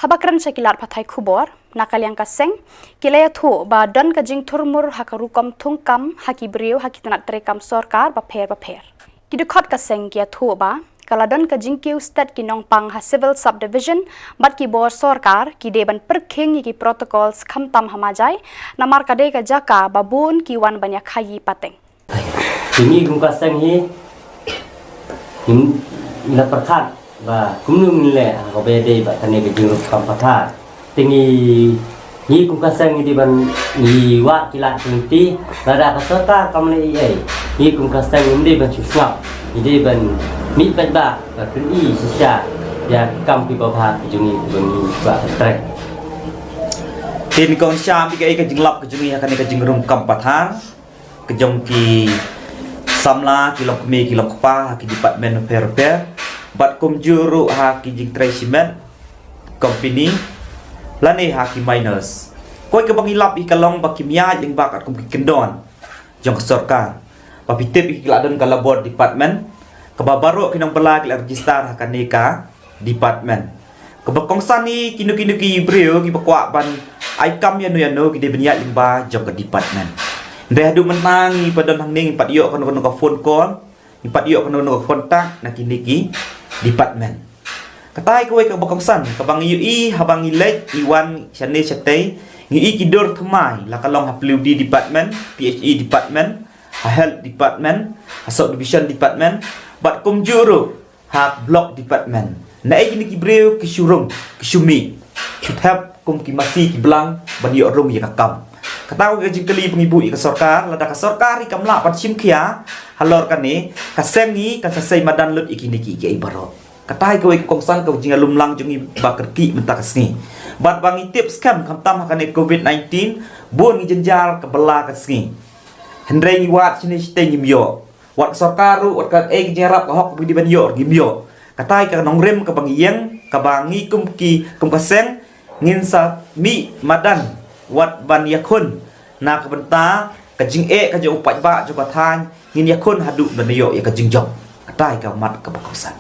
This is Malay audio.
habakran sekilat pathai khubor nakaliang kaseng kilaya thu ba don kajing thurmur hakarukom thungkam hakibrio hakitanat trekam sorkar ba pher kidukhot kaseng kia thu ba kaladon kajing kiu stat kinong pang ha civil subdivision bat ki bor sorkar ki deban perkhing ki protocols khamtam hamajai namar kade ka jaka babun ki wan banyak khayi pateng ini gum kaseng hi ila perkhat và cũng như lệ có về đây bạn thân này cái trường hợp phát thải tingi ni cũng có sang đi ban ni wa kila tinti là đã có số ta cầm lấy vậy ni cũng có sang đi ban chụp ngọc đi ban mỹ ban bạc và cái y sisa ya cầm cái bảo hạt cái chúng ban và thật tin con cha bị cái trường lập cái chúng akan cái trường rum cầm phát thải cái dòng kỳ samla ki lok mi ki lok pa ki department of repair bat kom juru ha ki jing cement company lani ha ki miners koi ka bang ilap ikalong ba kimia jing bakat kum ki kendon jong sarkar ba pitip ki ladon kala board department ka babaro kinong bala ki register ha kaneka department ka bakong sani kinu ki brio ki bakwa ban ai kam yanu ki de benya jing ba jong ka department Dah du menangi pada nang ning pat yok kono ka phone call, pat yok kono ka kontak nak kiniki department. Katai kowe ka bakong san, ka bang UI habang ilek iwan chane chate, ngi kidor thmai la kalong haplu di department, PHE department, health department, asok division department, bat kum juru ha block department. Nai kiniki breu ki shurung, ki shumi. Should have kum ki masi ki blang ban yok rung ya kam. Kataw ka jingkali pengibu ka sorkar lada ka sorkar ikamla pat simkhia halor kani kasengi kasasay madan lut ikiniki ki ibaro katay ko kongsan ka jingalum lang jungi bakerki mentakasni bat bangi tips kam kamtam hakane covid-19 bon jenjar ka bela kasni hendrei ni wat chini stay ngimyo wat sorkaru wat ka jerap ka hok di ban yo ngimyo katay ka nongrem ka bangiyeng ka bangi kumki kumkaseng ngin sa mi madan wat ban yakun na kabenta kajing kajing upat ba coba than ngin yakun hadu banayo ya kajing jok katai ka mat ka bakosan